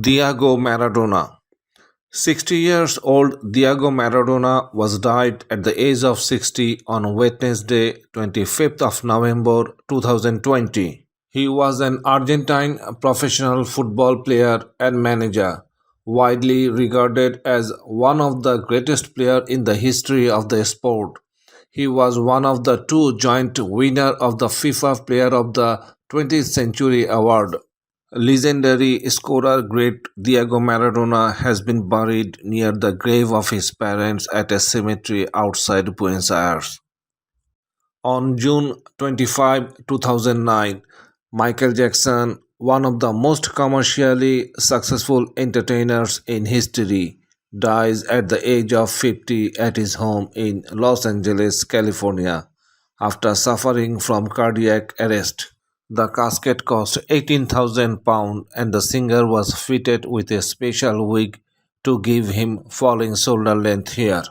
Diego Maradona. 60 years old Diego Maradona was died at the age of 60 on Wednesday, 25th of November 2020. He was an Argentine professional football player and manager, widely regarded as one of the greatest players in the history of the sport. He was one of the two joint winners of the FIFA Player of the 20th Century award. Legendary scorer great Diego Maradona has been buried near the grave of his parents at a cemetery outside Buenos Aires. On June 25, 2009, Michael Jackson, one of the most commercially successful entertainers in history, dies at the age of 50 at his home in Los Angeles, California, after suffering from cardiac arrest. The casket cost £18,000 and the singer was fitted with a special wig to give him falling shoulder length hair,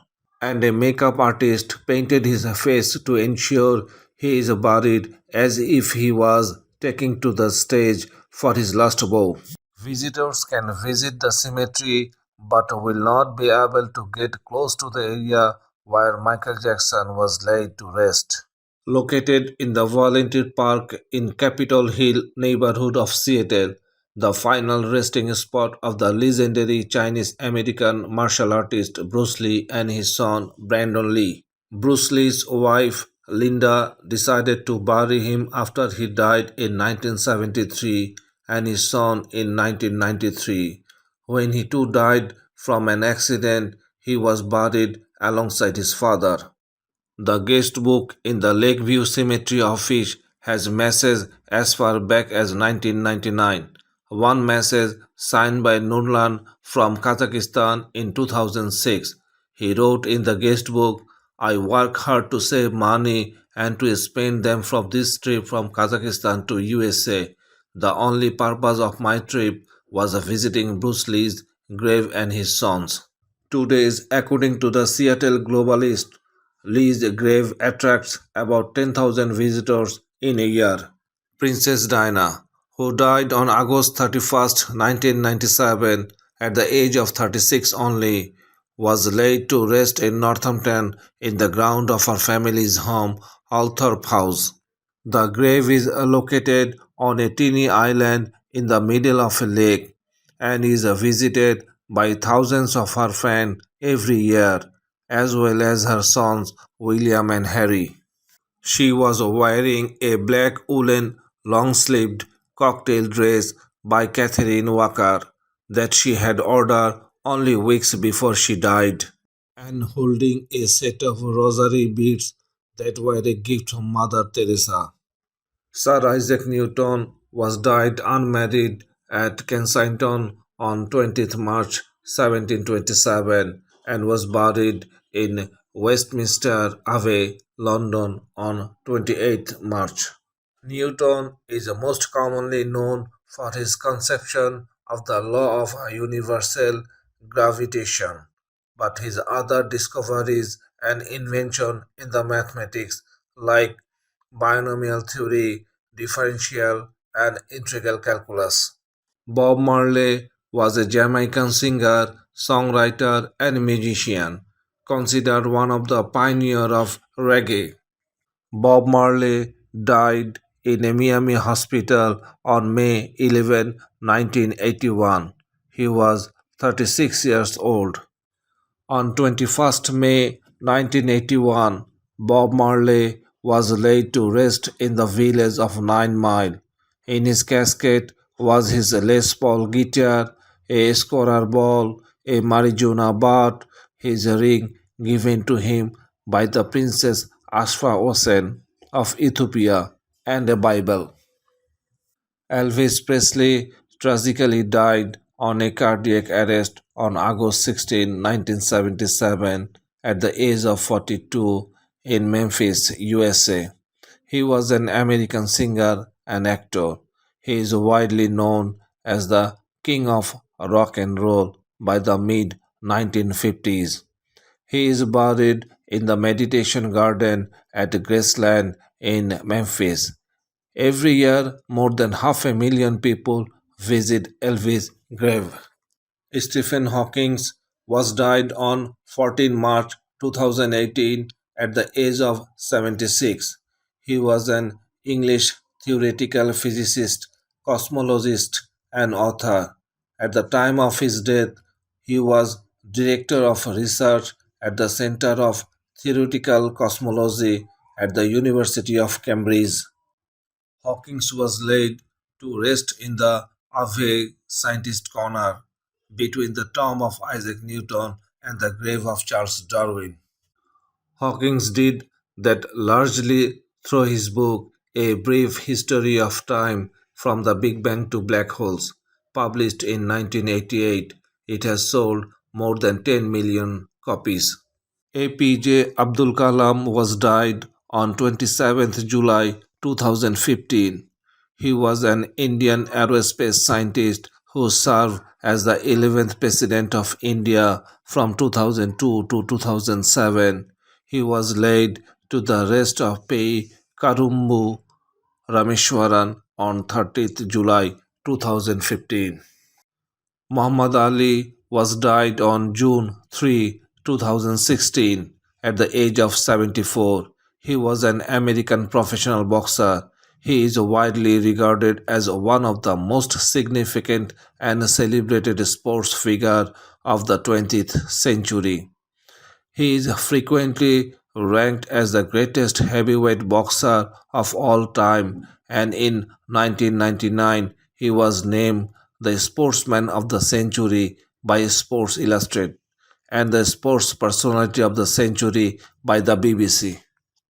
and a makeup artist painted his face to ensure he is buried as if he was taking to the stage for his last bow. Visitors can visit the cemetery but will not be able to get close to the area where Michael Jackson was laid to rest. Located in the Volunteer Park in Capitol Hill neighborhood of Seattle, the final resting spot of the legendary Chinese American martial artist Bruce Lee and his son Brandon Lee. Bruce Lee's wife Linda decided to bury him after he died in 1973 and his son in 1993. When he too died from an accident, he was buried alongside his father. The guest book in the Lakeview Cemetery office has messages as far back as 1999. One message signed by Nurlan from Kazakhstan in 2006. He wrote in the guest book, I work hard to save money and to spend them from this trip from Kazakhstan to USA. The only purpose of my trip was visiting Bruce Lee's grave and his sons. Today, according to the Seattle Globalist, Lee's grave attracts about 10,000 visitors in a year. Princess Diana, who died on August 31st, 1997, at the age of 36 only, was laid to rest in Northampton in the ground of her family's home, Althorpe House. The grave is located on a teeny island in the middle of a lake and is visited by thousands of her fans every year, as well as her sons William and Harry. She was wearing a black woolen long-sleeved cocktail dress by Catherine Walker that she had ordered only weeks before she died, and holding a set of rosary beads that were a gift from Mother Teresa. Sir Isaac Newton was died unmarried at Kensington on 20th March 1727 and was buried in Westminster Abbey, London on 28th March. Newton is most commonly known for his conception of the law of universal gravitation, but his other discoveries and inventions in the mathematics like binomial theory, differential, and integral calculus. Bob Marley was a Jamaican singer, songwriter, and musician, considered one of the pioneers of reggae. Bob Marley died in a Miami hospital on May 11, 1981. He was 36 years old. On 21st May 1981, Bob Marley was laid to rest in the village of 9 Mile. In his casket was his Les Paul guitar, a scorer ball, a marijuana butt, his ring given to him by the Princess Ashfa Hossein of Ethiopia, and a Bible. Elvis Presley tragically died on a cardiac arrest on August 16, 1977, at the age of 42 in Memphis, USA. He was an American singer and actor. He is widely known as the King of Rock and Roll by the mid 1950s. He is buried in the Meditation Garden at Graceland in Memphis. Every year, more than half a million people visit Elvis' grave. Stephen Hawking was died on 14 March 2018 at the age of 76. He was an English theoretical physicist, cosmologist, and author. At the time of his death, he was director of research at the Center of Theoretical Cosmology at the University of Cambridge. Hawkins was laid to rest in the Ave Scientist Corner between the tomb of Isaac Newton and the grave of Charles Darwin. Hawkins did that largely through his book A Brief History of Time from the Big Bang to Black Holes, published in 1988. It has sold more than 10 million copies. APJ Abdul Kalam was died on 27th July 2015. He was an Indian aerospace scientist who served as the 11th President of India from 2002 to 2007. He was laid to the rest of Pai Karumbu Rameshwaran on 30th July 2015. Muhammad Ali was died on June 3, 2016 at the age of 74. He was an American professional boxer. He is widely regarded as one of the most significant and celebrated sports figure of the 20th century. He is frequently ranked as the greatest heavyweight boxer of all time, and in 1999 he was named the Sportsman of the Century by Sports Illustrated and the Sports Personality of the Century by the BBC.